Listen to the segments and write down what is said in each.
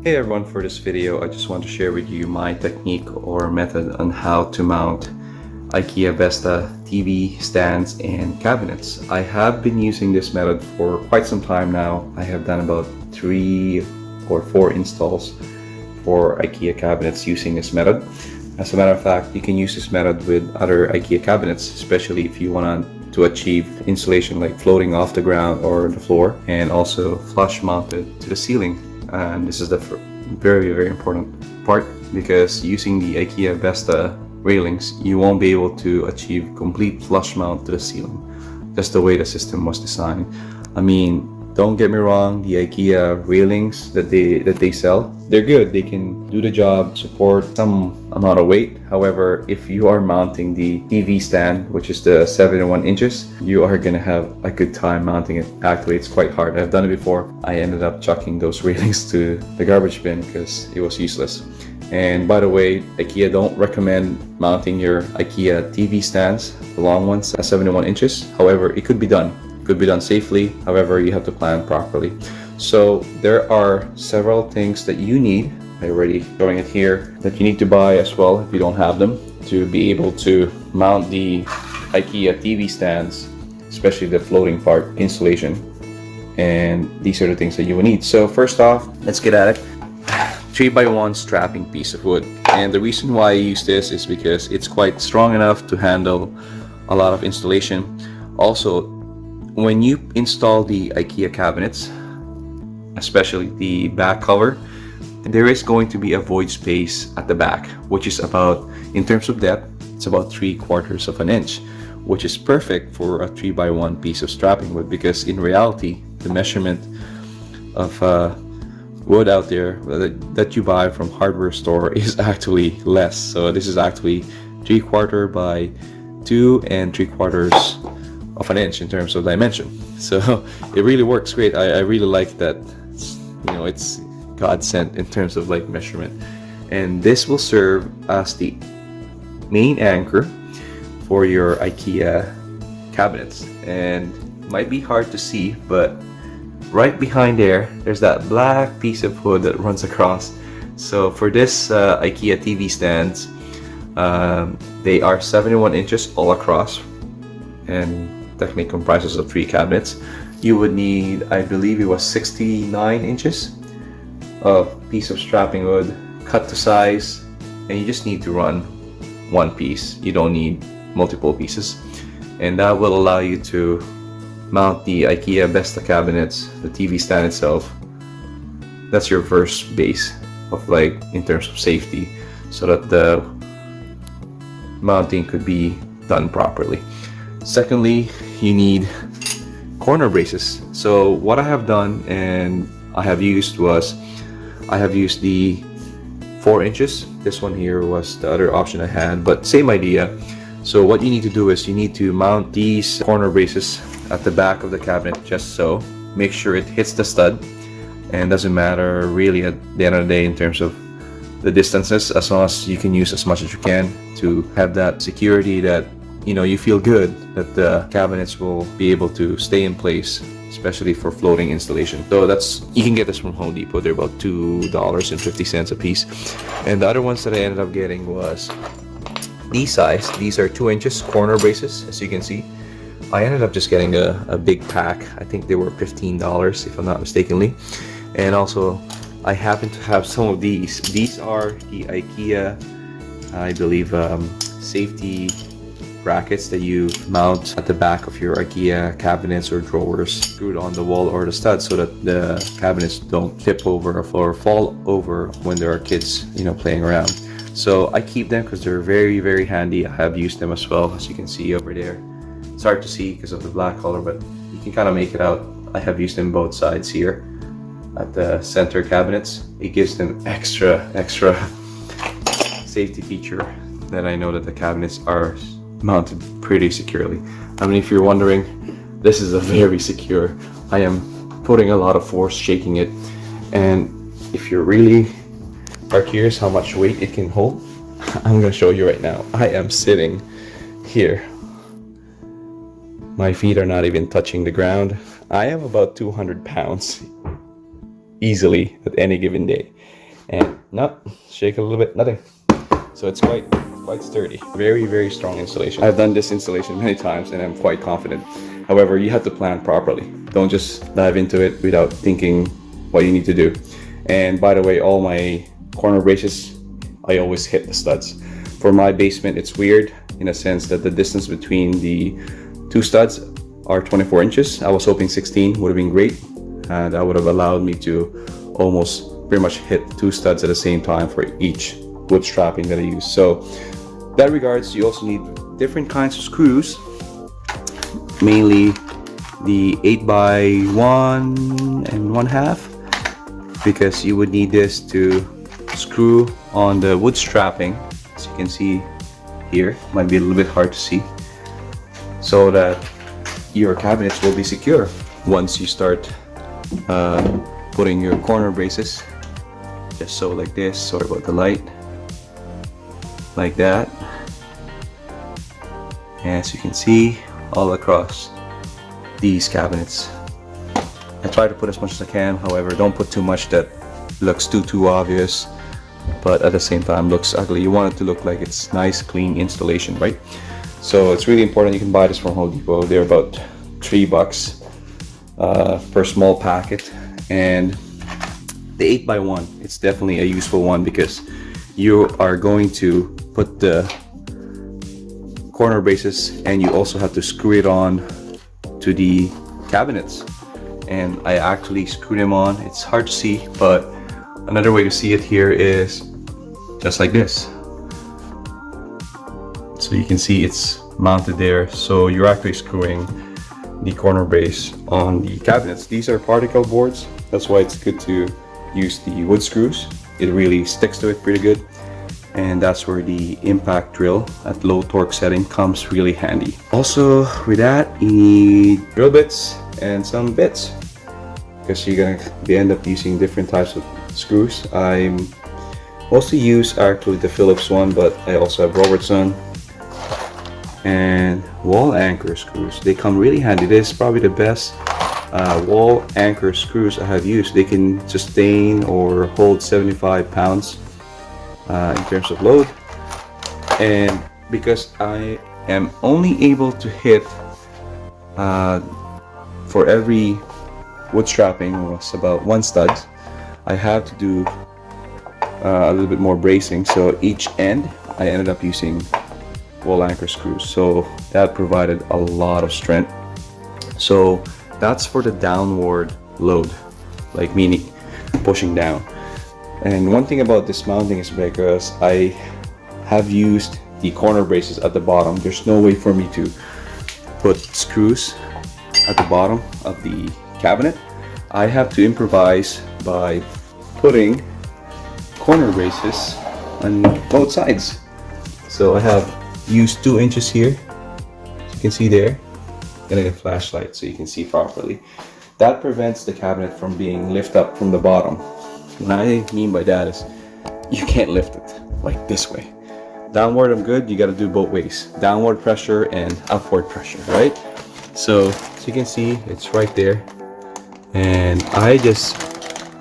Hey everyone, for this video I just want to share with you my technique or method on how to mount IKEA BESTA TV stands and cabinets. I have been using this method for quite some time now. I have done about 3 or 4 installs for IKEA cabinets using this method. As a matter of fact, you can use this method with other IKEA cabinets, especially if you want to achieve installation like floating off the ground or the floor, and also flush mounted to the ceiling. And this is the very important part, because using the IKEA BESTA railings, you won't be able to achieve complete flush mount to the ceiling. That's the way the system was designed. I mean, don't get me wrong, the IKEA railings that they sell, they're good. They can do the job, support some amount of weight. However, if you are mounting the TV stand, which is the 71 inches, you are gonna have a good time mounting it. Actually, it's quite hard. I've done it before. I ended up chucking those railings to the garbage bin because it was useless. And by the way, IKEA don't recommend mounting your IKEA TV stands, the long ones, at 71 inches. However, it could be done. Could be done safely. However, you have to plan properly. So there are several things that you need. I'm already showing it here, that you need to buy as well if you don't have them, to be able to mount the IKEA TV stands, especially the floating part installation. And these are the things that you will need. So first off, let's get at it. 3x1 strapping piece of wood. And the reason why I use this is because it's quite strong enough to handle a lot of installation. Also, when you install the IKEA cabinets, especially the back cover, there is going to be a void space at the back, which is about, in terms of depth, it's about 3/4 of an inch, which is perfect for a 3x1 piece of strapping wood, because in reality, the measurement of wood out there that you buy from hardware store is actually less. So this is actually 3/4 by 2 3/4 of an inch in terms of dimension. So it really works great. I really like that. It's God sent in terms of like measurement. And this will serve as the main anchor for your IKEA cabinets. And it might be hard to see, but right behind there's that black piece of wood that runs across. So for this IKEA TV stands, they are 71 inches all across, and technically comprises of 3 cabinets. You would need, I believe it was 69 inches of piece of strapping wood, cut to size, and you just need to run one piece. You don't need multiple pieces, and that will allow you to mount the IKEA BESTA cabinets, the TV stand itself. That's your first base of, like, in terms of safety, so that the mounting could be done properly. Secondly, you need corner braces. So what I have done and I have used the 4 inches. This one here was the other option I had, but same idea. So what you need to do is you need to mount these corner braces at the back of the cabinet, just so. Make sure it hits the stud, and doesn't matter really at the end of the day in terms of the distances, as long as you can use as much as you can to have that security that you feel good that the cabinets will be able to stay in place, especially for floating installation. So you can get this from Home Depot. They're about $2.50 a piece. And the other ones that I ended up getting was these size. These are 2 inches corner braces, as you can see. I ended up just getting a big pack. I think they were $15 if I'm not mistakenly. And also I happen to have some of these. These are the IKEA, I believe, safety brackets that you mount at the back of your IKEA cabinets or drawers, screwed on the wall or the stud, so that the cabinets don't tip over or fall over when there are kids playing around. So I keep them because they're very handy. I have used them as well, as you can see over there. It's hard to see because of the black color, but you can kind of make it out. I have used them both sides here at the center cabinets. It gives them extra safety feature that I know that the cabinets are mounted pretty securely. I mean, if you're wondering, this is a very secure. I am putting a lot of force shaking it, and if you really are curious how much weight it can hold, I'm gonna show you right now. I am sitting here. My feet are not even touching the ground. I am about 200 pounds easily at any given day. And no, shake a little bit, nothing. So it's quite sturdy. Very strong installation. I've done this installation many times and I'm quite confident. However, you have to plan properly. Don't just dive into it without thinking what you need to do. And by the way, all my corner braces, I always hit the studs. For my basement, it's weird in a sense that the distance between the two studs are 24 inches. I was hoping 16 would have been great. That would have allowed me to almost pretty much hit two studs at the same time for each wood strapping that I use. So that regards, you also need different kinds of screws, mainly the 8x1 and 1/2, because you would need this to screw on the wood strapping, as you can see here. Might be a little bit hard to see, so that your cabinets will be secure once you start putting your corner braces. Just so like this. Sorry about the light. Like that. As you can see, all across these cabinets. I try to put as much as I can. However, don't put too much that looks too obvious, but at the same time looks ugly. You want it to look like it's nice, clean installation, right? So it's really important. You can buy this from Home Depot. They're about $3 per small packet. And the 8x1, it's definitely a useful one because you are going to put the corner braces and you also have to screw it on to the cabinets. And I actually screwed them on. It's hard to see, but another way to see it here is just like this. So you can see it's mounted there. So you're actually screwing the corner brace on the cabinets. These are particle boards. That's why it's good to use the wood screws. It really sticks to it pretty good. And that's where the impact drill at low torque setting comes really handy. Also with that, you need drill bits and some bits, because you're gonna end up using different types of screws. I mostly use actually the Phillips one, but I also have Robertson and wall anchor screws. They come really handy. This is probably the best wall anchor screws I have used. They can sustain or hold 75 pounds in terms of load. And because I am only able to hit for every wood strapping was about 1 stud, I have to do a little bit more bracing. So each end I ended up using wall anchor screws, so that provided a lot of strength. So that's for the downward load, like meaning pushing down. And one thing about this mounting is because I have used the corner braces at the bottom, there's no way for me to put screws at the bottom of the cabinet. I have to improvise by putting corner braces on both sides. So I have used 2 inches here, as you can see there. Getting a flashlight so you can see properly. That prevents the cabinet from being lifted up from the bottom. What I mean by that is you can't lift it like this way. Downward I'm good, you got to do both ways. Downward pressure and upward pressure, right? So as you can see, it's right there. And I just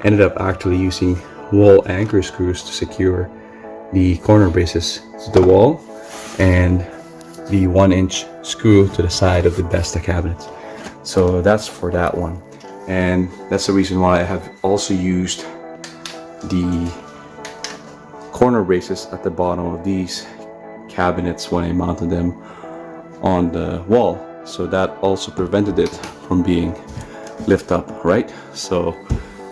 ended up actually using wall anchor screws to secure the corner braces to the wall and the 1-inch screw to the side of the Besta cabinets. So that's for that one. And that's the reason why I have also used the corner braces at the bottom of these cabinets when I mounted them on the wall. So that also prevented it from being lift up, right? So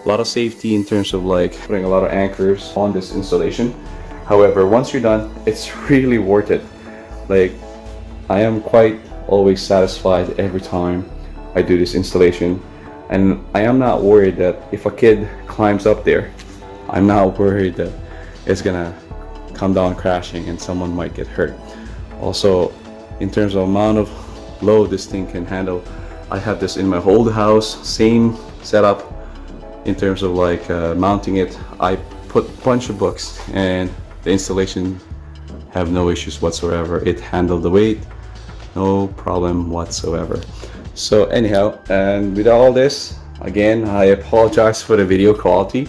a lot of safety in terms of like putting a lot of anchors on this installation. However, once you're done, it's really worth it. Like, I am quite always satisfied every time I do this installation, and I am not worried that if a kid climbs up there, I'm not worried that it's gonna come down crashing and someone might get hurt. Also, in terms of amount of load this thing can handle, I have this in my whole house, same setup in terms of like mounting it. I put a bunch of books and the installation have no issues whatsoever. It handled the weight, no problem whatsoever. So anyhow, and with all this, again, I apologize for the video quality.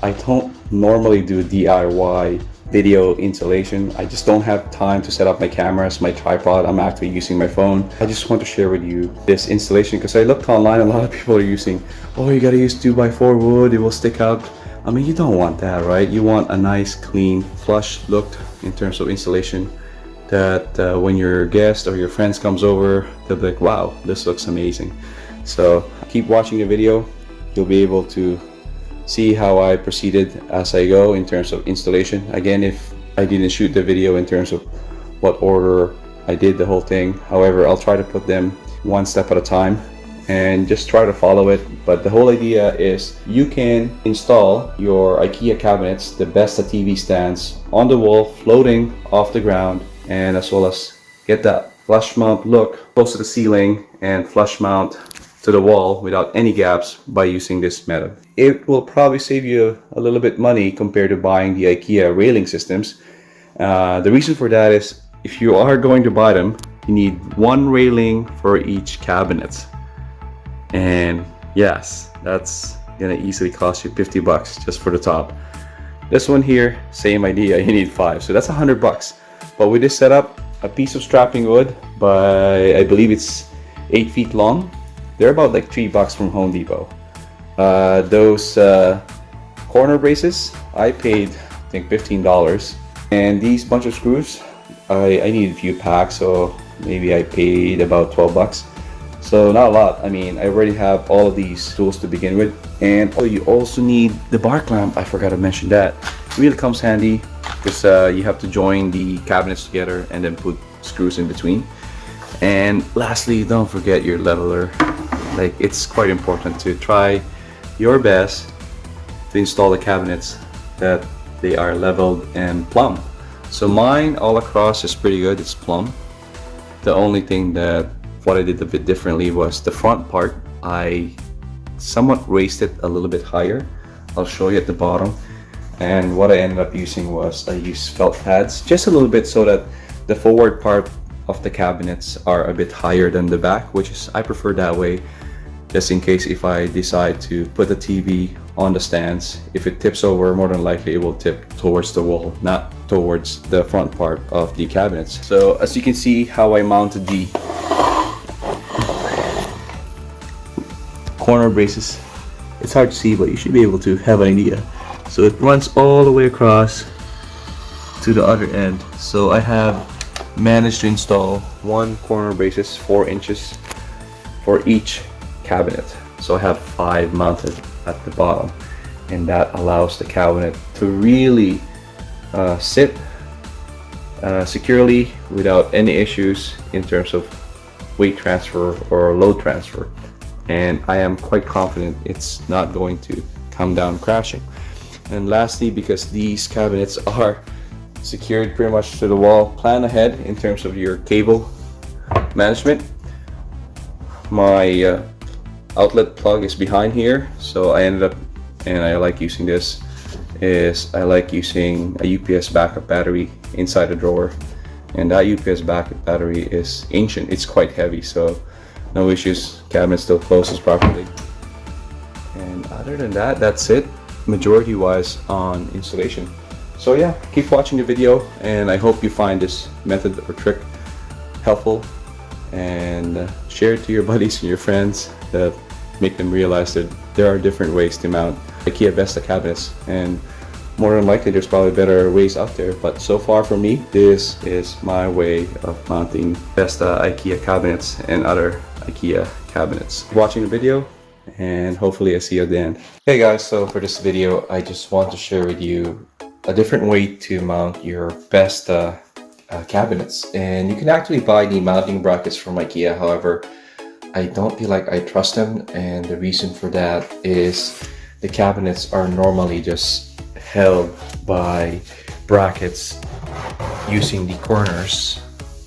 I don't normally do DIY video installation. I just don't have time to set up my cameras, my tripod. I'm actually using my phone. I just want to share with you this installation because I looked online, a lot of people are using, oh, you gotta use 2x4 wood, it will stick out. I mean, you don't want that, right? You want a nice, clean, flush look in terms of installation that when your guest or your friends comes over, they'll be like, wow, this looks amazing. So keep watching the video. You'll be able to see how I proceeded as I go in terms of installation. Again, if I didn't shoot the video in terms of what order I did the whole thing, however, I'll try to put them one step at a time and just try to follow it. But the whole idea is you can install your IKEA cabinets, the Besta TV stands, on the wall, floating off the ground, and as well as get that flush mount look close to the ceiling and flush mount to the wall without any gaps by using this method. It will probably save you a little bit money compared to buying the IKEA railing systems. The reason for that is if you are going to buy them, you need one railing for each cabinet. And yes, that's gonna easily cost you 50 bucks just for the top. This one here, same idea, you need 5, so that's 100 bucks. But with this setup, a piece of strapping wood by, I believe it's 8 feet long, they're about like 3 bucks from Home Depot. Those corner braces, I paid I think $15. And these bunch of screws, I need a few packs, so maybe I paid about 12 bucks. So not a lot. I mean, I already have all of these tools to begin with. And you also need the bar clamp. I forgot to mention that. It really comes handy because you have to join the cabinets together and then put screws in between. And lastly, don't forget your leveler. Like, it's quite important to try your best to install the cabinets that they are leveled and plumb. So mine all across is pretty good, it's plumb. The only thing that what I did a bit differently was the front part. I somewhat raised it a little bit higher. I'll show you at the bottom. And what I ended up using was I used felt pads just a little bit so that the forward part of the cabinets are a bit higher than the back, which is I prefer that way, just in case if I decide to put the TV on the stands, if it tips over, more than likely it will tip towards the wall, not towards the front part of the cabinets. So as you can see how I mounted the corner braces, it's hard to see but you should be able to have an idea. So it runs all the way across to the other end. So I have managed to install one corner braces 4 inches for each cabinet. So I have 5 mounted at the bottom, and that allows the cabinet to really sit securely without any issues in terms of weight transfer or load transfer. And I am quite confident it's not going to come down crashing. And lastly, because these cabinets are secured pretty much to the wall, plan ahead in terms of your cable management. My outlet plug is behind here, so I ended up, and I like using this, is I like using a UPS backup battery inside the drawer. And that UPS backup battery is ancient, it's quite heavy, so no issues, cabinet still closes properly. And other than that, that's it majority wise on installation. So yeah, keep watching the video, and I hope you find this method or trick helpful, and share it to your buddies and your friends that make them realize that there are different ways to mount IKEA Besta cabinets, and more than likely there's probably better ways out there, but so far for me, this is my way of mounting Besta IKEA cabinets and other IKEA cabinets. Watching the video, and hopefully I see you at the end. Hey guys, so for this video I just want to share with you a different way to mount your Besta cabinets. And you can actually buy the mounting brackets from IKEA, however I don't feel like I trust them, and the reason for that is the cabinets are normally just held by brackets using the corners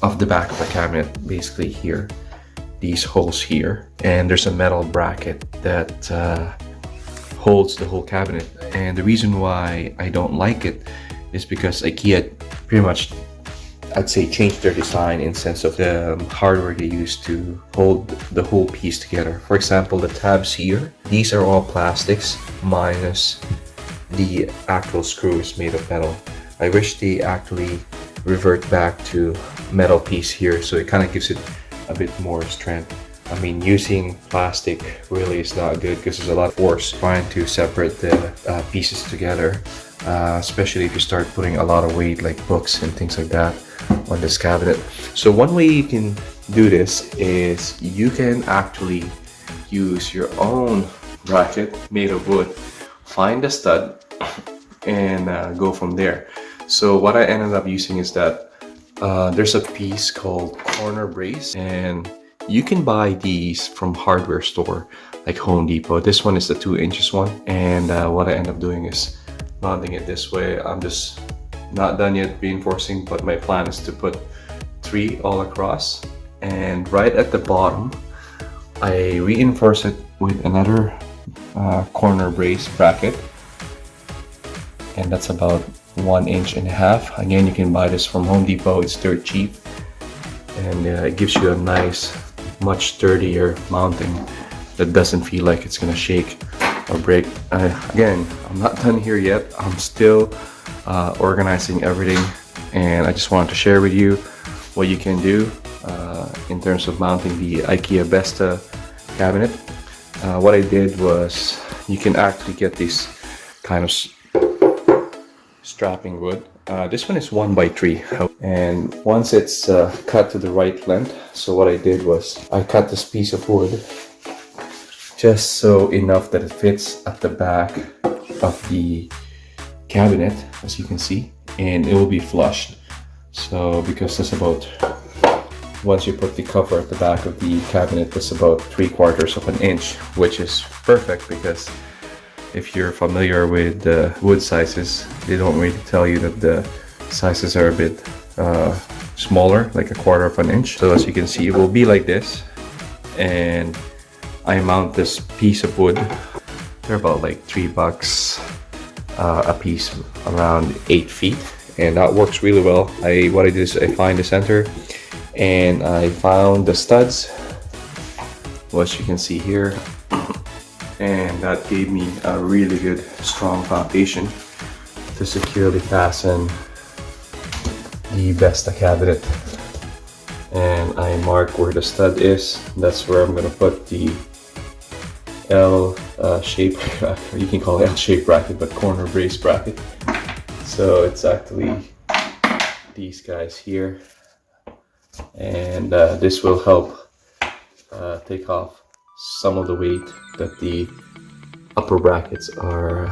of the back of the cabinet, basically here, these holes here, and there's a metal bracket that holds the whole cabinet. And the reason why I don't like it is because IKEA pretty much, I'd say, changed their design in sense of the hardware they use to hold the whole piece together. For example, the tabs here, these are all plastics minus the actual screw is made of metal. I wish they actually revert back to metal piece here, so it kind of gives it a bit more strength. I mean, using plastic really is not good because there's a lot of force trying to separate the pieces together, especially if you start putting a lot of weight like books and things like that on this cabinet. So one way you can do this is you can actually use your own bracket made of wood, find a stud, and go from there. So what I ended up using is that there's a piece called corner brace, and you can buy these from hardware store like Home Depot. This one is the 2 inches one, and what I end up doing is mounting it this way. I'm just not done yet reinforcing, but my plan is to put 3 all across, and right at the bottom I reinforce it with another corner brace bracket, and that's about 1.5 inches. Again, you can buy this from Home Depot. It's dirt cheap, and it gives you a nice, much sturdier mounting that doesn't feel like it's gonna shake or break. Again, I'm not done here yet. I'm still organizing everything, and I just wanted to share with you what you can do in terms of mounting the IKEA Besta cabinet. What I did was, you can actually get this kind of strapping wood. This one is 1x3, and once it's cut to the right length, so what I did was I cut this piece of wood just so enough that it fits at the back of the cabinet, as you can see, and it will be flushed. So because that's about, once you put the cover at the back of the cabinet, that's about 3/4 of an inch, which is perfect, because if you're familiar with wood sizes, they don't really tell you that the sizes are a bit smaller, like 1/4 of an inch. So as you can see, it will be like this, and I mount this piece of wood. They're about like $3 a piece, around 8 feet, and that works really well. What I did is I find the center, and I found the studs, what you can see here, and that gave me a really good strong foundation to securely fasten the Besta cabinet. And I mark where the stud is. That's where I'm gonna put the L shape, you can call it L shape bracket, but corner brace bracket. So it's actually these guys here, and this will help take off some of the weight that the upper brackets are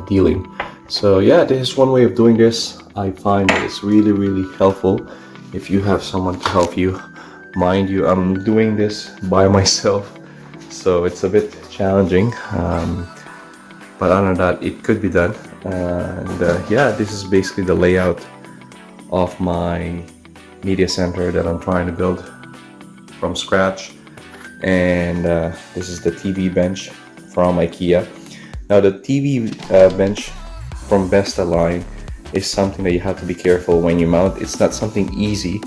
dealing. So yeah, this is one way of doing this. I find that it's really, really helpful if you have someone to help you. Mind you, I'm doing this by myself, so it's a bit challenging, but other than that, it could be done. And yeah, this is basically the layout of my media center that I'm trying to build from scratch. And this is the TV bench from IKEA. Now the TV bench from Besta line is something that you have to be careful when you mount. It's not something easy,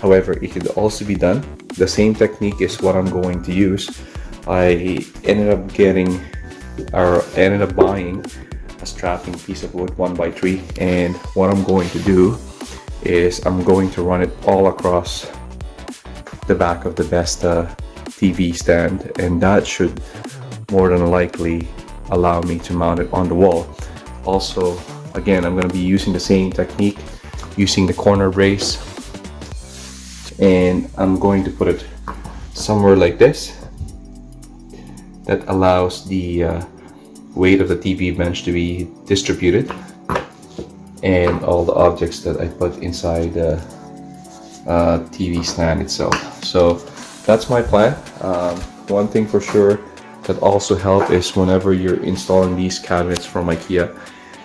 however it could also be done. The same technique is what I'm going to use. I ended up buying a strapping piece of wood, 1x3, and what I'm going to do is I'm going to run it all across the back of the Besta TV stand, and that should more than likely allow me to mount it on the wall. Also, again, I'm going to be using the same technique, using the corner brace, and I'm going to put it somewhere like this. That allows the weight of the TV bench to be distributed, and all the objects that I put inside the TV stand itself. So that's my plan. One thing for sure that also helps is whenever you're installing these cabinets from IKEA,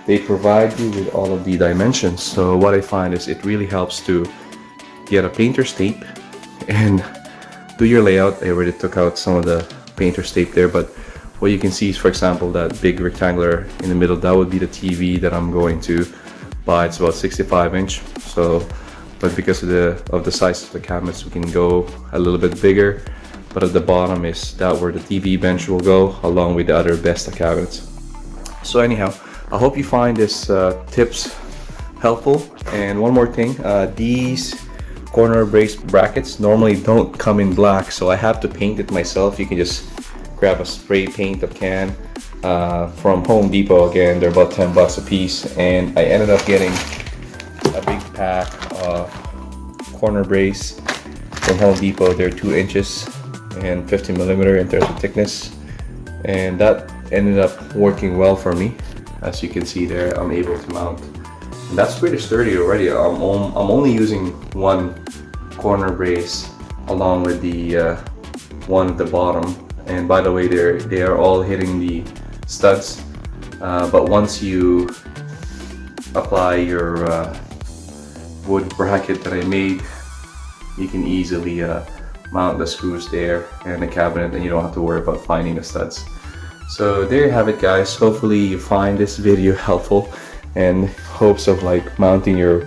they provide you with all of the dimensions. So what I find is it really helps to get a painter's tape and do your layout. I already took out some of the painter's tape there, but what you can see is, for example, that big rectangular in the middle, that would be the TV that I'm going to buy. It's about 65 inch. So, but because of the size of the cabinets, we can go a little bit bigger. But at the bottom is that where the TV bench will go, along with the other Besta cabinets. So anyhow, I hope you find this tips helpful. And one more thing, these corner brace brackets normally don't come in black, so I have to paint it myself. You can just grab a spray paint can from Home Depot. Again, they're about 10 bucks a piece, and I ended up getting a big pack of corner brace from Home Depot. They're 2 inches and 50 millimeter in terms of thickness, and that ended up working well for me. As you can see there, I'm able to mount, and that's pretty sturdy already. I'm only using one corner brace along with the one at the bottom, and by the way, they are all hitting the studs, but once you apply your wood bracket that I made, you can easily mount the screws there and the cabinet, and you don't have to worry about finding the studs. So there you have it, guys. Hopefully you find this video helpful, and hopes of like mounting your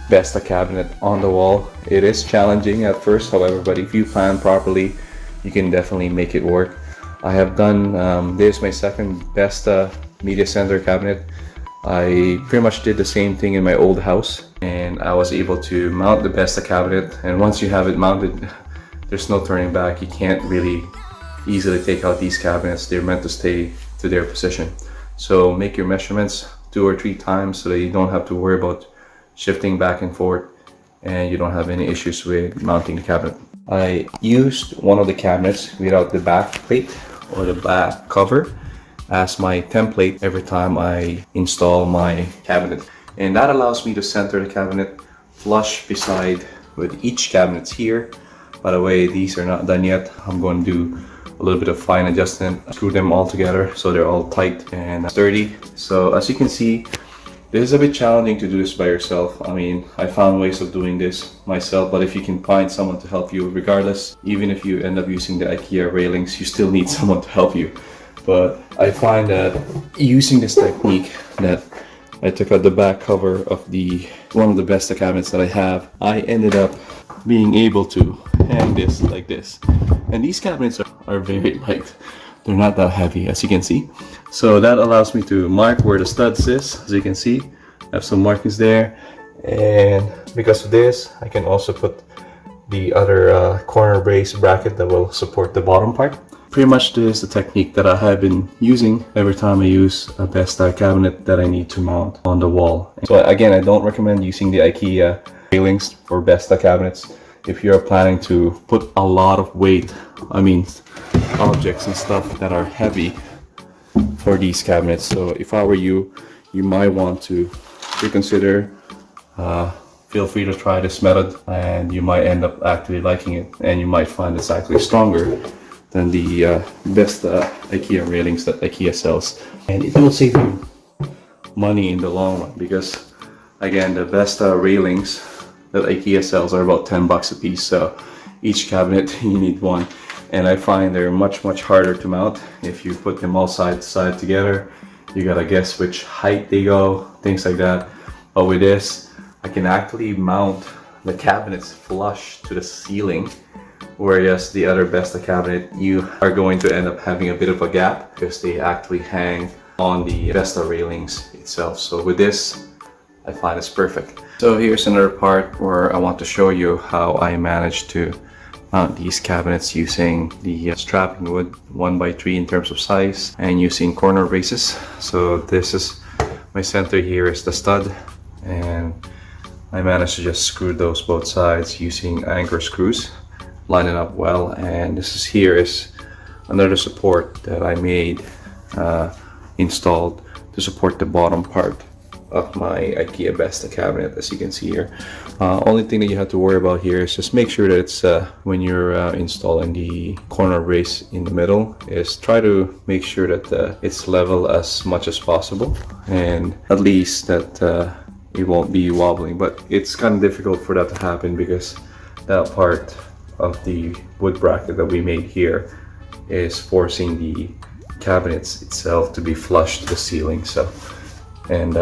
Besta cabinet on the wall. It is challenging at first, however, but if you plan properly, you can definitely make it work. I have done this is my second Besta media center cabinet. I pretty much did the same thing in my old house, and I was able to mount the Besta cabinet, and once you have it mounted, there's no turning back. You can't really easily take out these cabinets. They're meant to stay to their position. So make your measurements 2 or 3 times so that you don't have to worry about shifting back and forth, and you don't have any issues with mounting the cabinet. I used one of the cabinets without the back plate or the back cover as my template every time I install my cabinet, and that allows me to center the cabinet flush beside with each cabinet here. By the way, these are not done yet. I'm going to do a little bit of fine adjustment, screw them all together so they're all tight and sturdy. So as you can see, this is a bit challenging to do this by yourself. I mean, I found ways of doing this myself, but if you can find someone to help you, regardless, even if you end up using the IKEA railings, you still need someone to help you. But I find that using this technique, that I took out the back cover of one of the Besta cabinets that I have, I ended up being able to hang this like this. And these cabinets are very light. They're not that heavy, as you can see. So that allows me to mark where the studs is. As you can see, I have some markings there. And because of this, I can also put the other corner brace bracket that will support the bottom part. Pretty much this is the technique that I have been using every time I use a Besta cabinet that I need to mount on the wall. So again, I don't recommend using the IKEA railings for Besta cabinets if you're planning to put a lot of weight, I mean objects and stuff that are heavy for these cabinets. So if I were you, you might want to reconsider. Feel free to try this method, and you might end up actually liking it, and you might find it's actually stronger than the Besta IKEA railings that IKEA sells, and it will save you money in the long run, because again, the Besta railings that IKEA sells are about 10 bucks a piece. So each cabinet you need one, and I find they're much harder to mount if you put them all side to side together. You gotta guess which height they go, things like that. But with this, I can actually mount the cabinets flush to the ceiling, whereas the other Besta cabinet, you are going to end up having a bit of a gap because they actually hang on the Besta railings itself. So with this, I find it's perfect. So here's another part where I want to show you how I managed to mount these cabinets using the strapping wood 1x3 in terms of size, and using corner braces. So this is my center, here is the stud, and I managed to just screw those both sides using anchor screws, line it up well. And here is another support that I made, installed to support the bottom part of my IKEA Besta cabinet, as you can see here. Only thing that you have to worry about here is just make sure that it's when you're installing the corner brace in the middle, is try to make sure that it's level as much as possible, and at least that it won't be wobbling. But it's kind of difficult for that to happen because that part of the wood bracket that we made here is forcing the cabinets itself to be flush to the ceiling, so and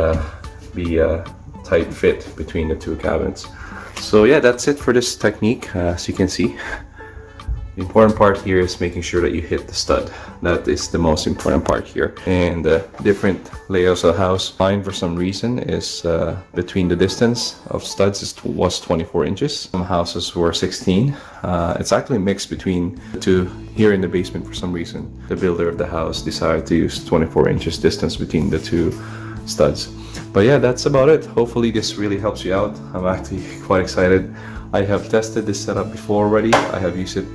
be a tight fit between the two cabinets. So yeah, that's it for this technique. As you can see, The important part here is making sure that you hit the stud. That is the most important part here. And different layouts of the house. Mine, for some reason, is between the distance of studs was 24 inches. Some houses were 16. It's actually mixed between the two. Here in the basement, for some reason, the builder of the house decided to use 24 inches distance between the two studs. But yeah, that's about it. Hopefully this really helps you out. I'm actually quite excited. I have tested this setup before already. I have used it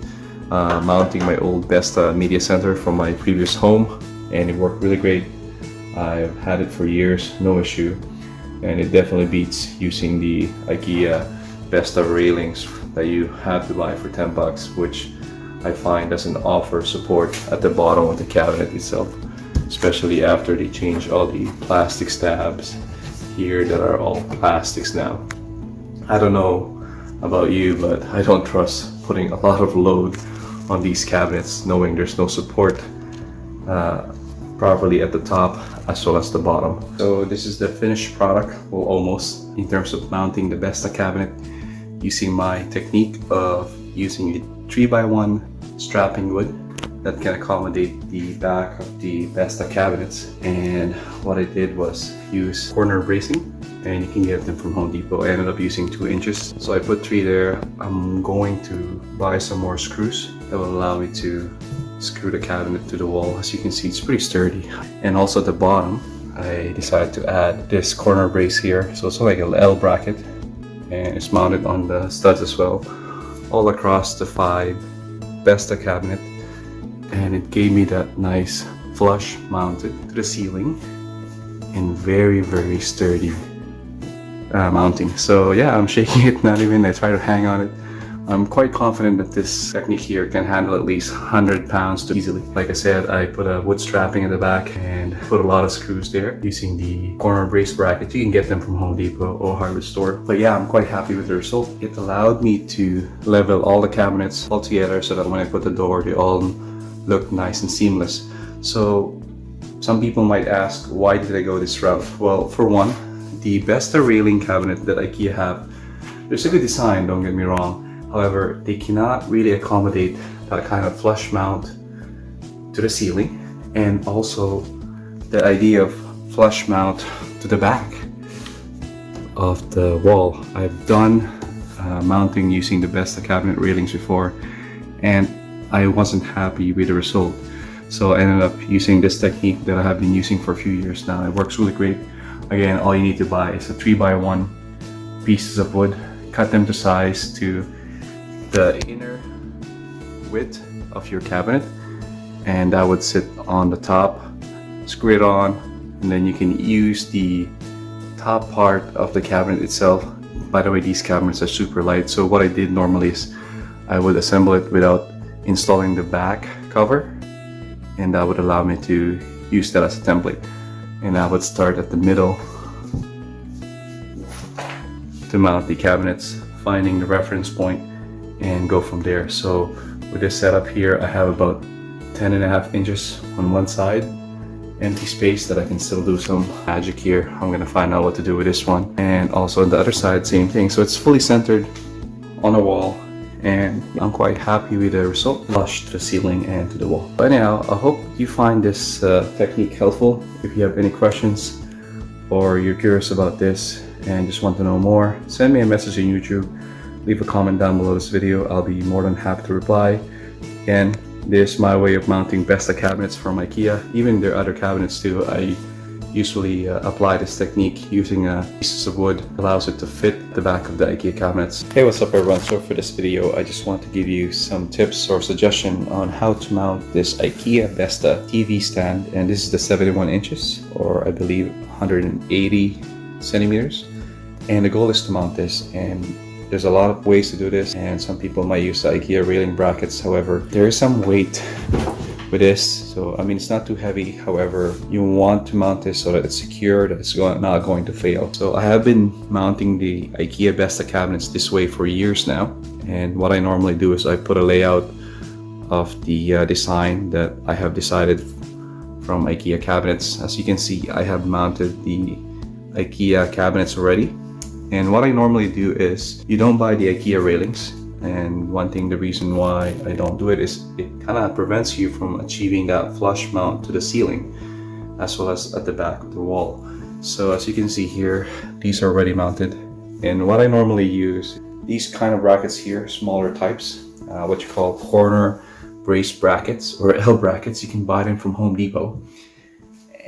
mounting my old Besta media center from my previous home, and it worked really great. I've had it for years, no issue, and it definitely beats using the IKEA Besta railings that you have to buy for 10 bucks, which I find doesn't offer support at the bottom of the cabinet itself, especially after they change all the plastic stabs here that are all plastics now. I don't know about you, but I don't trust putting a lot of load on these cabinets knowing there's no support properly at the top as well as the bottom. So this is the finished product, well, almost, in terms of mounting the Besta cabinet using my technique of using a 3x1 strapping wood that can accommodate the back of the Besta cabinets. And what I did was use corner bracing, and you can get them from Home Depot. I ended up using 2 inches, so I put 3 there. I'm going to buy some more screws that will allow me to screw the cabinet to the wall. As you can see, it's pretty sturdy. And also at the bottom, I decided to add this corner brace here, so it's like an L bracket, and it's mounted on the studs as well, all across the 5 Besta cabinet, and it gave me that nice flush mounted to the ceiling and very, very sturdy mounting. So yeah, I'm shaking it, not even I try to hang on it. I'm quite confident that this technique here can handle at least 100 pounds easily. Like I said, I put a wood strapping in the back and put a lot of screws there using the corner brace bracket. You can get them from Home Depot or hardware store. But yeah, I'm quite happy with the result. It allowed me to level all the cabinets all together so that when I put the door, they all look nice and seamless. So some people might ask, why did I go this route? Well, for one, the Besta railing cabinet that IKEA have, there's a good design, don't get me wrong. However, they cannot really accommodate that kind of flush mount to the ceiling, and also the idea of flush mount to the back of the wall. I've done mounting using the Besta cabinet railings before, and I wasn't happy with the result. So I ended up using this technique that I have been using for a few years now. It works really great. Again, all you need to buy is a 3x1 pieces of wood, cut them to size to the inner width of your cabinet, and that would sit on the top. Screw it on, and then you can use the top part of the cabinet itself. By the way, these cabinets are super light, so what I did normally is I would assemble it without installing the back cover, and that would allow me to use that as a template. And I would start at the middle to mount the cabinets, finding the reference point, and go from there. So with this setup here, I have about 10.5 inches on one side, empty space that I can still do some magic here. I'm gonna find out what to do with this one. And also on the other side, same thing. So it's fully centered on a wall, and I'm quite happy with the result, flush to the ceiling and to the wall. But anyhow, I hope you find this technique helpful. If you have any questions or you're curious about this and just want to know more, send me a message on YouTube. Leave a comment down below this video. I'll be more than happy to reply. Again, this is my way of mounting Besta cabinets from IKEA. Even their other cabinets too. I usually apply this technique using pieces of wood. Allows it to fit the back of the IKEA cabinets. Hey, what's up everyone? So for this video, I just want to give you some tips or suggestion on how to mount this IKEA Besta TV stand. And this is the 71 inches, or I believe 180 centimeters. And the goal is to mount this, and there's a lot of ways to do this, and some people might use the IKEA railing brackets. However, there is some weight with this, so I mean, it's not too heavy. However, you want to mount this so that it's secure, that it's not going to fail. So I have been mounting the IKEA Besta cabinets this way for years now, and what I normally do is I put a layout of the design that I have decided from IKEA cabinets. As you can see, I have mounted the IKEA cabinets already. And what I normally do is, you don't buy the IKEA railings, And one thing, the reason why I don't do it is it kind of prevents you from achieving that flush mount to the ceiling as well as at the back of the wall. So as you can see here, these are already mounted. And what I normally use, these kind of brackets here, smaller types, what you call corner brace brackets or L brackets. You can buy them from Home Depot.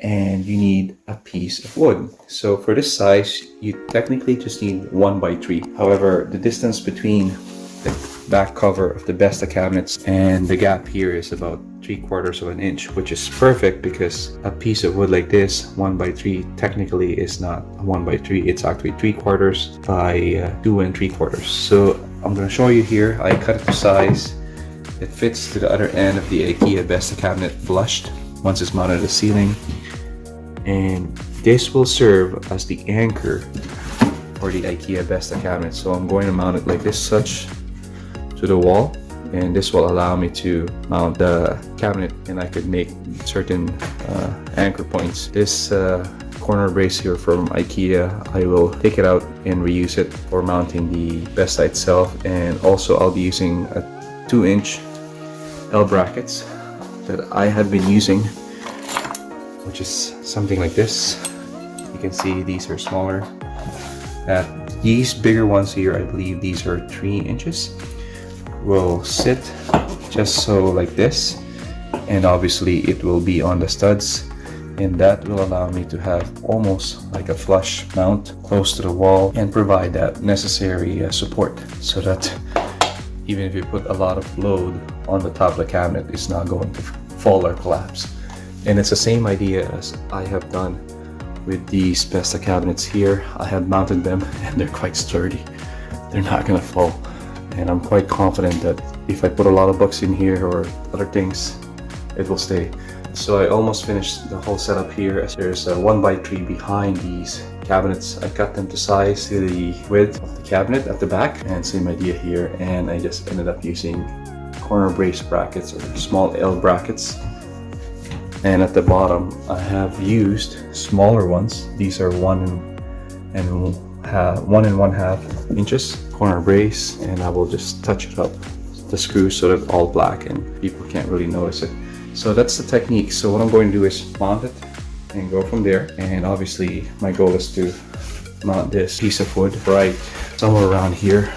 And you need a piece of wood. So for this size, you technically just need 1x3. However, the distance between the back cover of the Besta cabinets and the gap here is about 3/4 of an inch, which is perfect because a piece of wood like this, 1x3, technically is not a 1x3. It's actually 3/4 by 2 3/4. So I'm going to show you here. I cut it to size. It fits to the other end of the IKEA Besta cabinet flushed once it's mounted to the ceiling. And this will serve as the anchor for the IKEA Besta cabinet. So I'm going to mount it like this, such to the wall, and this will allow me to mount the cabinet, and I could make certain anchor points. This corner brace here from IKEA, I will take it out and reuse it for mounting the Besta itself. And also I'll be using a 2-inch L brackets that I have been using, which is something like this. You can see these are smaller. These bigger ones here, I believe these are 3 inches, will sit just so like this, and obviously it will be on the studs, and that will allow me to have almost like a flush mount close to the wall and provide that necessary support, so that even if you put a lot of load on the top of the cabinet, it's not going to fall or collapse. And it's the same idea as I have done with these Besta cabinets here. I have mounted them and they're quite sturdy. They're not gonna fall. And I'm quite confident that if I put a lot of books in here or other things, it will stay. So I almost finished the whole setup here. There's a 1x3 behind these cabinets. I cut them to size to the width of the cabinet at the back, and same idea here. And I just ended up using corner brace brackets or small L brackets. And at the bottom, I have used smaller ones. These are 1 1.5 inches corner brace, and I will just touch it up the screws so that all black and people can't really notice it. So that's the technique. So what I'm going to do is mount it and go from there. And obviously my goal is to mount this piece of wood right somewhere around here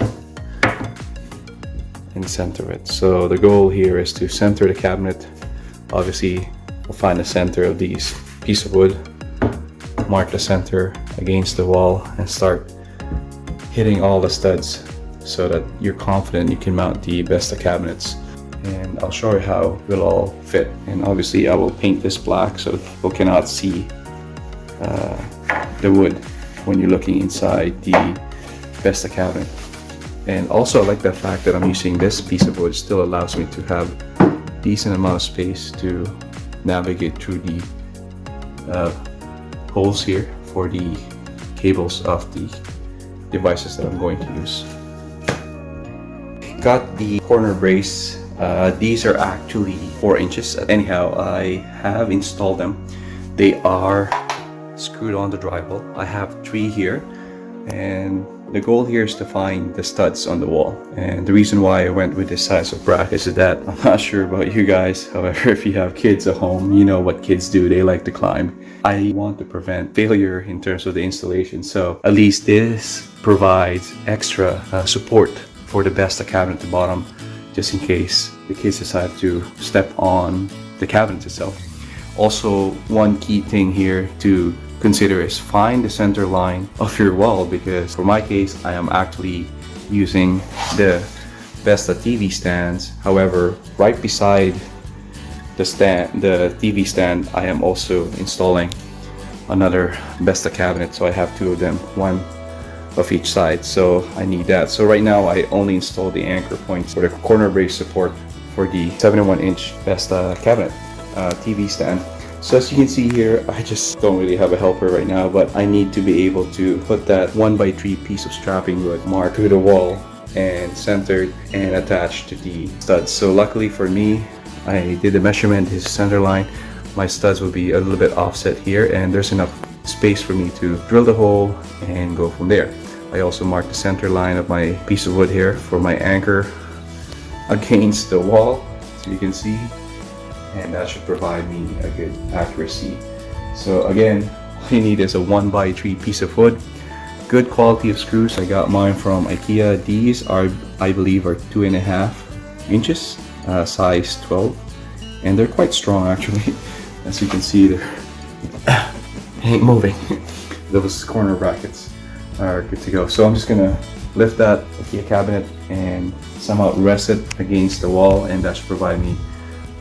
and center it. So the goal here is to center the cabinet. Obviously we'll find the center of these piece of wood, mark the center against the wall, and start hitting all the studs so that you're confident you can mount the Besta cabinets. And I'll show you how it will all fit. And obviously I will paint this black so that people cannot see the wood when you're looking inside the Besta cabinet. And also I like the fact that I'm using this piece of wood. Still allows me to have decent amount of space to navigate through the holes here for the cables of the devices that I'm going to use. Got the corner brace. These are actually 4 inches. Anyhow, I have installed them. They are screwed on the drywall. I have 3 here, and the goal here is to find the studs on the wall. And the reason why I went with this size of brackets is that I'm not sure about you guys. However, if you have kids at home, you know what kids do. They like to climb. I want to prevent failure in terms of the installation. So at least this provides extra support for the Besta cabinet at the bottom, just in case the kids decide to step on the cabinet itself. Also, one key thing here to consider is find the center line of your wall, because for my case, I am actually using the Besta TV stands. However, right beside the TV stand, I am also installing another Besta cabinet. So I have 2 of them, one of each side, so I need that. So right now I only installed the anchor points for the corner brace support for the 71-inch Besta cabinet TV stand. So as you can see here, I just don't really have a helper right now, but I need to be able to put that 1x3 piece of strapping wood marked to the wall and centered and attached to the studs. So luckily for me, I did the measurement, his center line. My studs will be a little bit offset here, and there's enough space for me to drill the hole and go from there. I also marked the center line of my piece of wood here for my anchor against the wall, so you can see, and that should provide me a good accuracy. So again, all you need is a 1x3 piece of wood. Good quality of screws. I got mine from IKEA. These are, I believe, are 2.5 inches, size 12, and they're quite strong actually. As you can see, they're ain't moving. Those corner brackets are good to go. So I'm just gonna lift that IKEA cabinet and somehow rest it against the wall, and that should provide me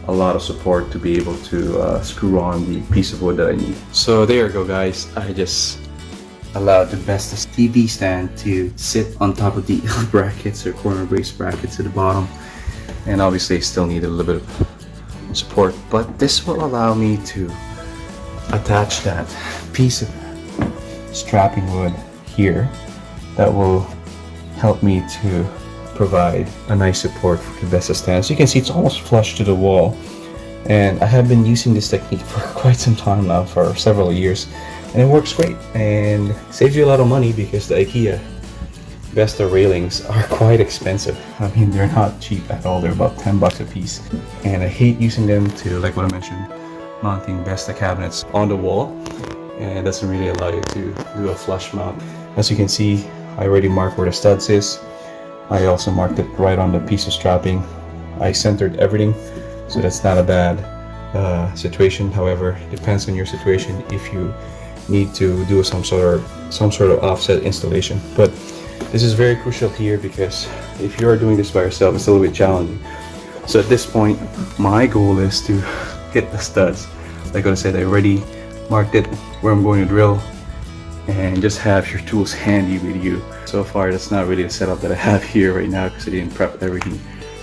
a lot of support to be able to screw on the piece of wood that I need. So there you go, guys. I just allowed the Besta TV stand to sit on top of the brackets or corner brace brackets at the bottom, and obviously I still need a little bit of support, but this will allow me to attach that piece of strapping wood here that will help me to provide a nice support for the Besta stand. So you can see it's almost flush to the wall, and I have been using this technique for quite some time now, for several years, and it works great and saves you a lot of money because the IKEA Besta railings are quite expensive. I mean, they're not cheap at all. They're about 10 bucks a piece, and I hate using them to, like what I mentioned, mounting Besta cabinets on the wall, and it doesn't really allow you to do a flush mount. As you can see, I already marked where the studs is. I also marked it right on the piece of strapping. I centered everything, so that's not a bad situation. However, it depends on your situation if you need to do some sort of offset installation. But this is very crucial here because if you are doing this by yourself, it's a little bit challenging. So at this point, my goal is to hit the studs. Like I said, I already marked it where I'm going to drill, and just have your tools handy with you. So far, that's not really the setup that I have here right now because I didn't prep everything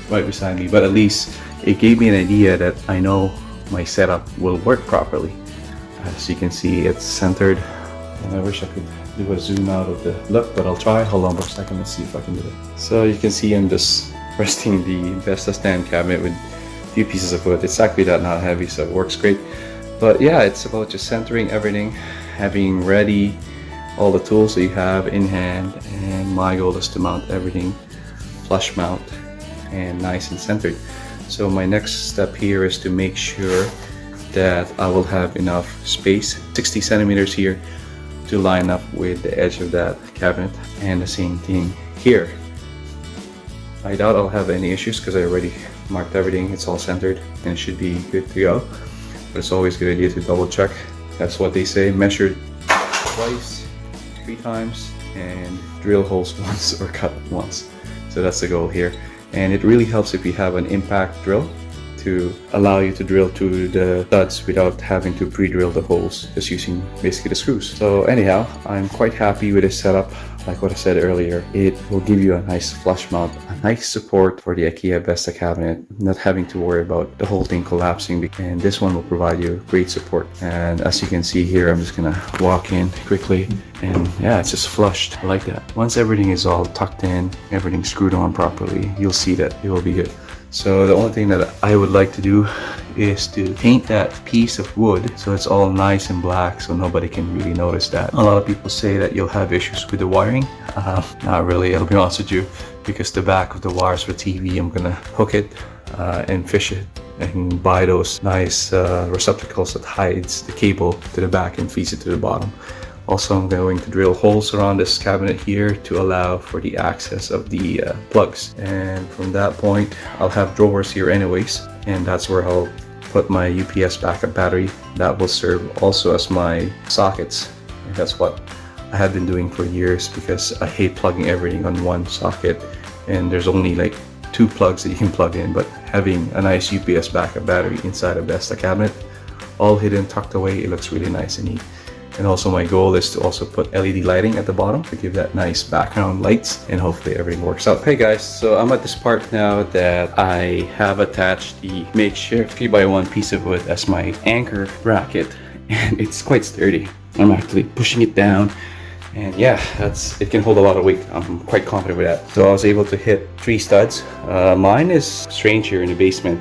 right beside me, but at least it gave me an idea that I know my setup will work properly. As you can see, it's centered, and I wish I could do a zoom out of the look, but I'll try. Hold on for a second, let's see if I can do it. So you can see I'm just resting the Besta stand cabinet with a few pieces of wood. It's actually not heavy, so it works great. But yeah, it's about just centering everything, having ready all the tools that you have in hand, and my goal is to mount everything flush mount and nice and centered. So my next step here is to make sure that I will have enough space, 60 centimeters here, to line up with the edge of that cabinet, and the same thing here. I doubt I'll have any issues because I already marked everything. It's all centered and it should be good to go, but it's always a good idea to double check. That's what they say, measure twice, 3 times, and drill holes once or cut once. So that's the goal here, and it really helps if you have an impact drill to allow you to drill to the studs without having to pre-drill the holes, just using basically the screws. So anyhow, I'm quite happy with this setup. Like what I said earlier, it will give you a nice flush mount, a nice support for the IKEA Besta cabinet, not having to worry about the whole thing collapsing, and this one will provide you great support. And as you can see here, I'm just gonna walk in quickly, and yeah, it's just flushed. I like that. Once everything is all tucked in, everything screwed on properly, you'll see that it will be good. So the only thing that I would like to do is to paint that piece of wood so it's all nice and black, so nobody can really notice that. A lot of people say that you'll have issues with the wiring. Not really, I'll be honest with you, because the back of the wires for TV, I'm gonna hook it and fish it and buy those nice receptacles that hides the cable to the back and feeds it to the bottom. Also, I'm going to drill holes around this cabinet here to allow for the access of the plugs. And from that point, I'll have drawers here anyways, and that's where I'll put my UPS backup battery. That will serve also as my sockets. And that's what I have been doing for years because I hate plugging everything on one socket, and there's only like 2 plugs that you can plug in. But having a nice UPS backup battery inside a Besta cabinet, all hidden, tucked away, it looks really nice and neat. And also my goal is to also put LED lighting at the bottom to give that nice background lights, and hopefully everything works out. Hey guys, so I'm at this part now that I have attached the makeshift 3x1 piece of wood as my anchor bracket, and it's quite sturdy. I'm actually pushing it down, and yeah, it can hold a lot of weight. I'm quite confident with that. So I was able to hit 3 studs. Mine is strange here in the basement.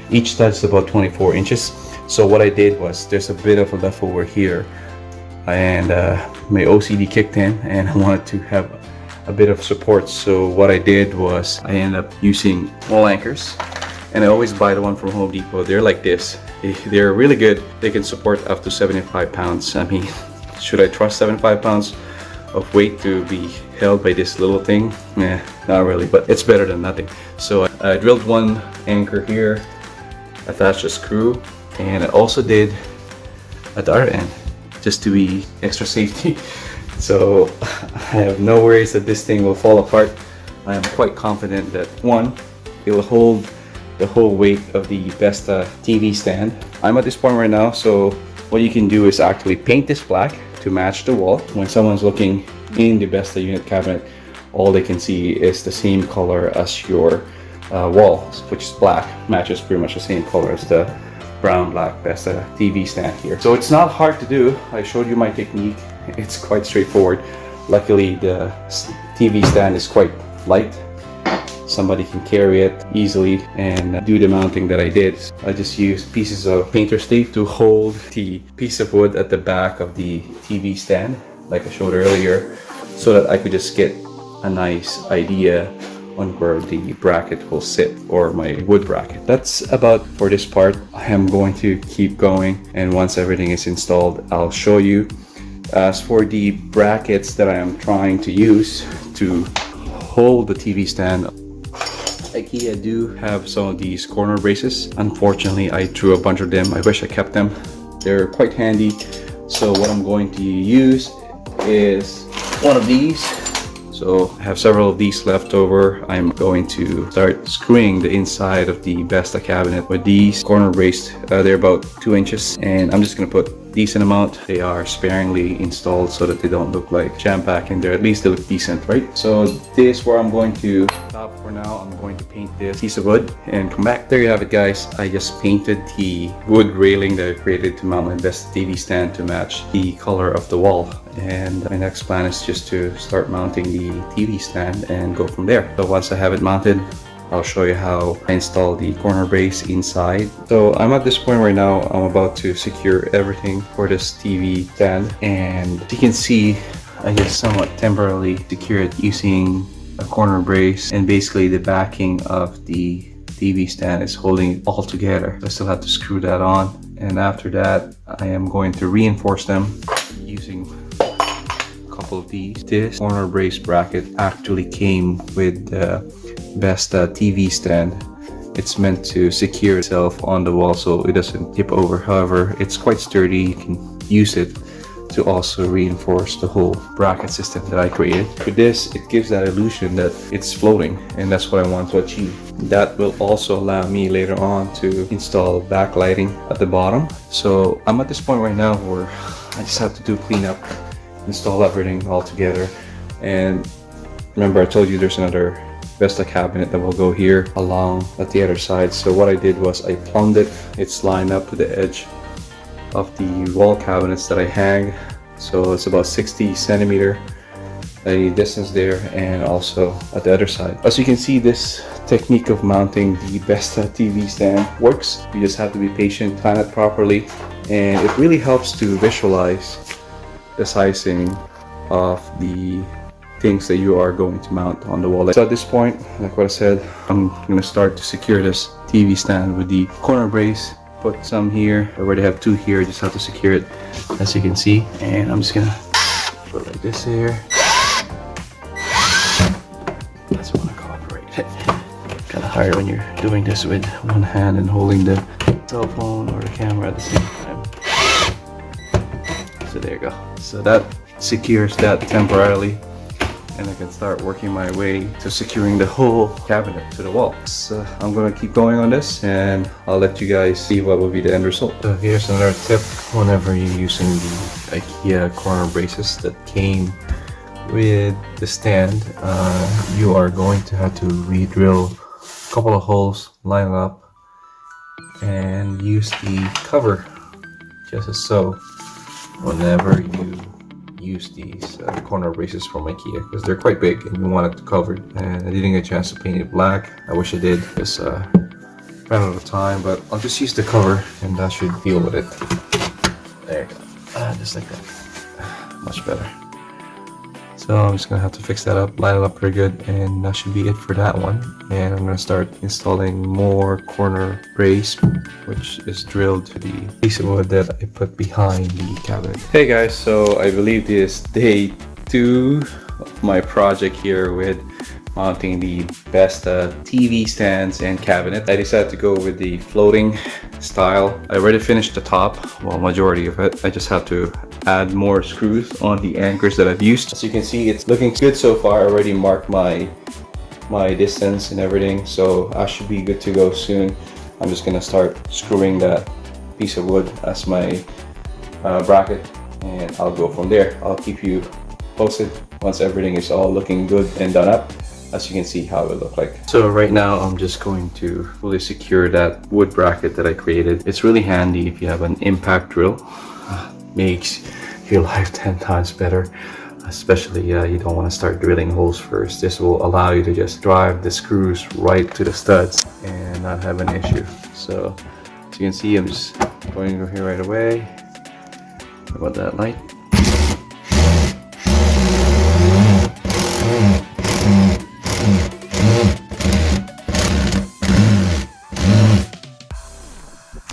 Each stud is about 24 inches. So what I did was, there's a bit of a leftover here, and my OCD kicked in, and I wanted to have a bit of support. So what I did was I ended up using wall anchors, and I always buy the one from Home Depot. They're like this. They're really good. They can support up to 75 pounds. I mean, should I trust 75 pounds of weight to be held by this little thing? Not really, but it's better than nothing. So I drilled one anchor here, attached a screw, and I also did at the other end, just to be extra safety. So I have no worries that this thing will fall apart. I am quite confident that one, it will hold the whole weight of the Besta TV stand. I'm at this point right now, so what you can do is actually paint this black to match the wall. When someone's looking in the Besta unit cabinet, all they can see is the same color as your wall, which is black. Matches pretty much the same color as the brown black Besta TV stand here. So it's not hard to do. I showed you my technique. It's quite straightforward. Luckily the TV stand is quite light. Somebody can carry it easily and do the mounting that I did. I just used pieces of painter's tape to hold the piece of wood at the back of the TV stand, like I showed earlier, so that I could just get a nice idea on where the bracket will sit, or my wood bracket. That's about for this part. I am going to keep going, and once everything is installed, I'll show you. As for the brackets that I am trying to use to hold the TV stand, IKEA do have some of these corner braces. Unfortunately, I threw a bunch of them. I wish I kept them. They're quite handy. So what I'm going to use is one of these. So I have several of these left over. I'm going to start screwing the inside of the Besta cabinet with these corner braced. They're about 2 inches, and I'm just going to put a decent amount. They are sparingly installed so that they don't look like jam-packed in there. At least they look decent, right? So this is where I'm going to stop for now. I'm going to paint this piece of wood and come back. There you have it, guys. I just painted the wood railing that I created to mount my Besta TV stand to match the color of the wall. And my next plan is just to start mounting the TV stand and go from there. So once I have it mounted, I'll show you how I install the corner brace inside. So I'm at this point right now. I'm about to secure everything for this TV stand, and you can see I just somewhat temporarily secure it using a corner brace, and basically the backing of the TV stand is holding it all together. I still have to screw that on, and after that I am going to reinforce them using a couple of these. This corner brace bracket actually came with the Besta TV stand. It's meant to secure itself on the wall so it doesn't tip over. However, it's quite sturdy. You can use it to also reinforce the whole bracket system that I created. With this, it gives that illusion that it's floating, and that's what I want to achieve. That will also allow me later on to install backlighting at the bottom. So I'm at this point right now where I just have to do cleanup, install everything all together. And remember, I told you there's another Besta cabinet that will go here along at the other side. So what I did was I plumbed it. It's lined up to the edge of the wall cabinets that I hang. So it's about 60 centimeter a distance there, and also at the other side. As you can see, this technique of mounting the Besta TV stand works. You just have to be patient, plan it properly, and it really helps to visualize the sizing of the things that you are going to mount on the wall. So at this point, like what I said, I'm going to start to secure this TV stand with the corner brace. Put some here. I already have 2 here. Just have to secure it, as you can see. And I'm just gonna put like this here. That's what I cooperate. Kind of hard when you're doing this with one hand and holding the cell phone or the camera at the same time. So there you go. So that secures that temporarily, and I can start working my way to securing the whole cabinet to the wall. So I'm gonna keep going on this, and I'll let you guys see what will be the end result. So here's another tip: whenever you're using the IKEA corner braces that came with the stand, you are going to have to re-drill a couple of holes, line it up, and use the cover just as so whenever you use these corner braces from IKEA, because they're quite big and you want it covered. And I didn't get a chance to paint it black. I wish I did, because ran out of time, but I'll just use the cover and that should deal with it. There you go. Just like that. Much better. So So I'm just gonna have to fix that up, line it up pretty good, and that should be it for that one. And I'm gonna start installing more corner brace, which is drilled to the piece of wood that I put behind the cabinet. Hey guys, so I believe this is day 2 of my project here with mounting the Besta TV stands and cabinet. I decided to go with the floating style. I already finished the top, well, majority of it. I just have to add more screws on the anchors that I've used. As you can see, it's looking good so far. I already marked my distance and everything, so I should be good to go soon. I'm just gonna start screwing that piece of wood as my bracket, and I'll go from there. I'll keep you posted once everything is all looking good and done up, as you can see how it look like. So right now I'm just going to fully secure that wood bracket that I created. It's really handy if you have an impact drill. Makes your life 10 times better, especially you don't want to start drilling holes first. This will allow you to just drive the screws right to the studs and not have an issue. So as you can see, I'm just going over here right away. How about that light?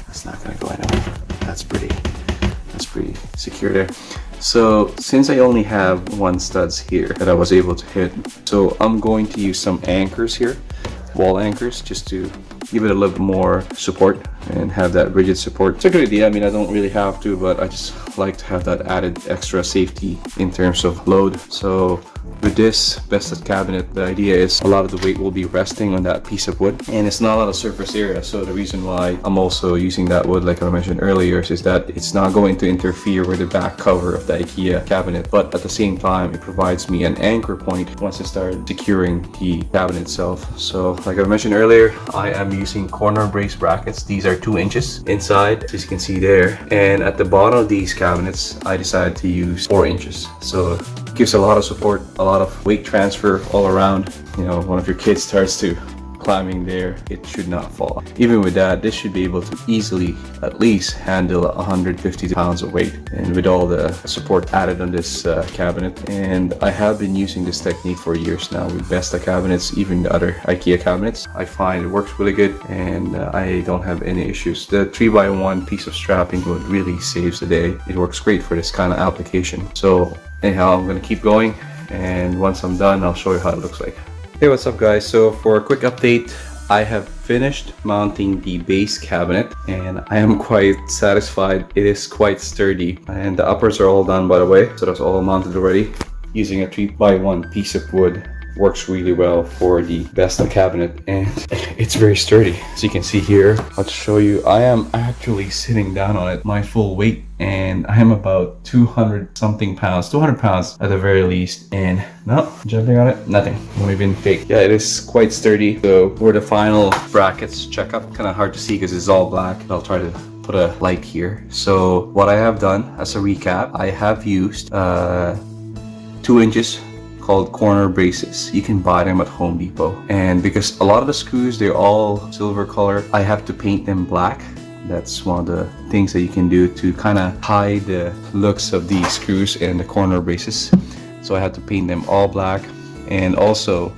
It's not gonna go anywhere. That's pretty secure there. So since I only have 1 studs here that I was able to hit, so I'm going to use some anchors here, wall anchors, just to give it a little bit more support and have that rigid support. It's a good idea. I mean, I don't really have to, but I just like to have that added extra safety in terms of load. So with this Besta cabinet, the idea is a lot of the weight will be resting on that piece of wood, and it's not a lot of surface area. So the reason why I'm also using that wood, like I mentioned earlier, is that it's not going to interfere with the back cover of the IKEA cabinet, but at the same time it provides me an anchor point once I start securing the cabinet itself. So like I mentioned earlier, I am using corner brace brackets. These are 2 inches inside, as you can see there, and at the bottom of these cabinets I decided to use 4 inches. So gives a lot of support, a lot of weight transfer all around. You know, one of your kids starts to climbing there, it should not fall. Even with that, this should be able to easily at least handle 150 pounds of weight, and with all the support added on this cabinet. And I have been using this technique for years now with Besta cabinets, even the other IKEA cabinets. I find it works really good, and I don't have any issues. The 3x1 piece of strapping wood really saves the day. It works great for this kind of application. So anyhow, I'm gonna keep going, and once I'm done, I'll show you how it looks like. Hey, what's up guys? So for a quick update, I have finished mounting the base cabinet and I am quite satisfied. It is quite sturdy, and the uppers are all done, by the way, so that's all mounted already. Using a 3x1 piece of wood works really well for the Besta cabinet, and it's very sturdy. As you can see here, I'll show you, I am actually sitting down on it my full weight, and I am about 200 something pounds, 200 pounds at the very least, and no, jumping on it, nothing, not even fake. Yeah, it is quite sturdy. So for the final brackets checkup, kind of hard to see because it's all black. I'll try to put a light here. So what I have done as a recap, I have used 2 inches called corner braces. You can buy them at Home Depot, and because a lot of the screws, they're all silver color, I have to paint them black. That's one of the things that you can do to kind of hide the looks of these screws and the corner braces. So I have to paint them all black. And also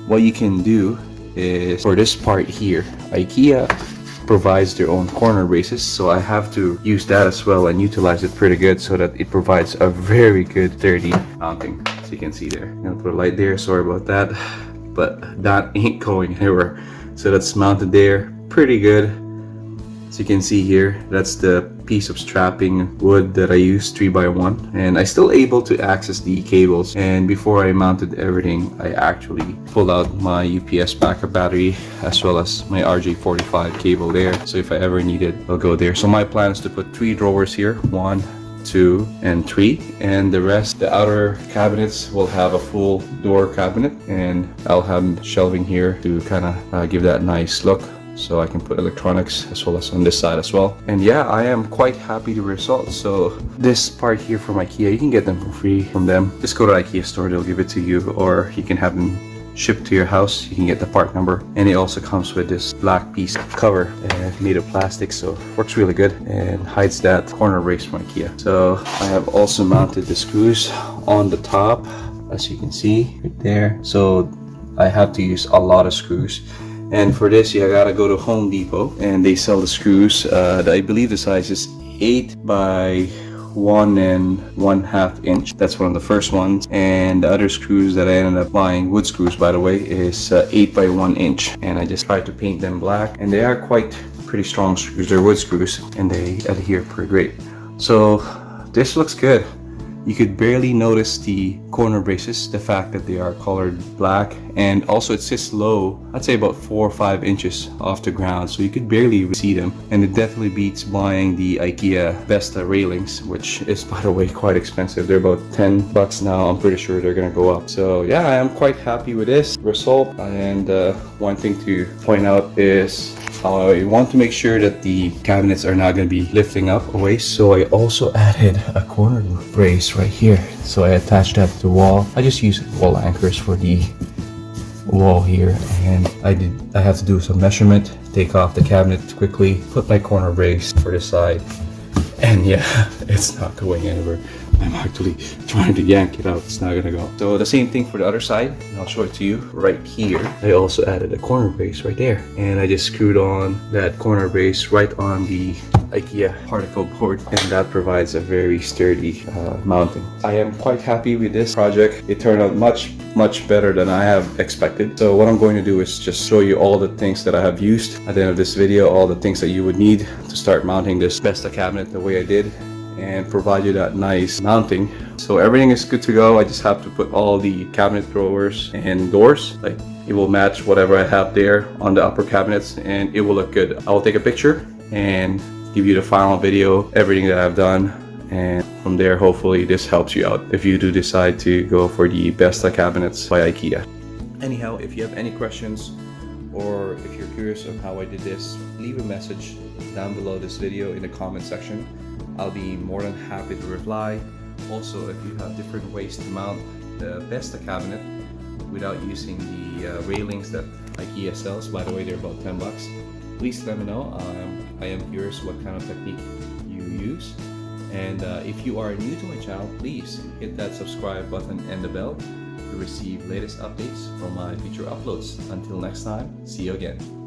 what you can do is for this part here, IKEA provides their own corner braces, so I have to use that as well and utilize it pretty good so that it provides a very good sturdy mounting. As you can see there, I'm gonna put a light there, sorry about that, but that ain't going anywhere. So that's mounted there pretty good. As you can see here, that's the piece of strapping wood that I used, 3x1, and I still able to access the cables. And before I mounted everything, I actually pulled out my UPS backup battery as well as my RJ45 cable there, so if I ever need it, I'll go there. So my plan is to put 3 drawers here, 1, 2, and 3, and the rest, the outer cabinets, will have a full door cabinet, and I'll have shelving here to kind of give that nice look. So I can put electronics as well as on this side as well. And yeah, I am quite happy with the results. So this part here from IKEA, you can get them for free from them. Just go to IKEA store, they'll give it to you, or you can have them shipped to your house. You can get the part number, and it also comes with this black piece of cover made of plastic, so it works really good and hides that corner brace from IKEA. So I have also mounted the screws on the top as you can see right there. So I have to use a lot of screws, and for this you gotta go to Home Depot, and they sell the screws. I believe the size is 8 by 1 1/2 inch. That's one of the first ones, and the other screws that I ended up buying, wood screws by the way, is 8 by 1 inch, and I just tried to paint them black, and they are quite pretty strong screws. They're wood screws and they adhere pretty great. So this looks good. You could barely notice the corner braces, the fact that they are colored black, and also it sits low, I'd say about 4 or 5 inches off the ground, so you could barely see them. And it definitely beats buying the IKEA BESTA railings, which is, by the way, quite expensive. They're about 10 bucks now. I'm pretty sure they're gonna go up. So yeah, I am quite happy with this result. And one thing to point out is I want to make sure that the cabinets are not going to be lifting up away, so I also added a corner brace right here. So I attached that to the wall. I just use wall anchors for the wall here, and I have to do some measurement, take off the cabinet quickly, put my corner brace for the side, and yeah, it's not going anywhere. I'm actually trying to yank it out. It's not gonna go. So the same thing for the other side, and I'll show it to you right here. I also added a corner brace right there, and I just screwed on that corner brace right on the IKEA particle board, and that provides a very sturdy mounting. I am quite happy with this project. It turned out much better than I have expected. So what I'm going to do is just show you all the things that I have used at the end of this video, all the things that you would need to start mounting this BESTA cabinet the way I did, and provide you that nice mounting. So everything is good to go. I just have to put all the cabinet drawers and doors, like it will match whatever I have there on the upper cabinets, and it will look good. I will take a picture and give you the final video, everything that I've done, and from there hopefully this helps you out if you do decide to go for the BESTA cabinets by IKEA. Anyhow, if you have any questions or if you're curious of how I did this, leave a message down below this video in the comment section. I'll be more than happy to reply. Also, if you have different ways to mount the BESTA cabinet without using the railings that IKEA sells, by the way they're about 10 bucks, please let me know. I am curious what kind of technique you use. And if you are new to my channel, please hit that subscribe button and the bell to receive latest updates from my future uploads. Until next time, see you again.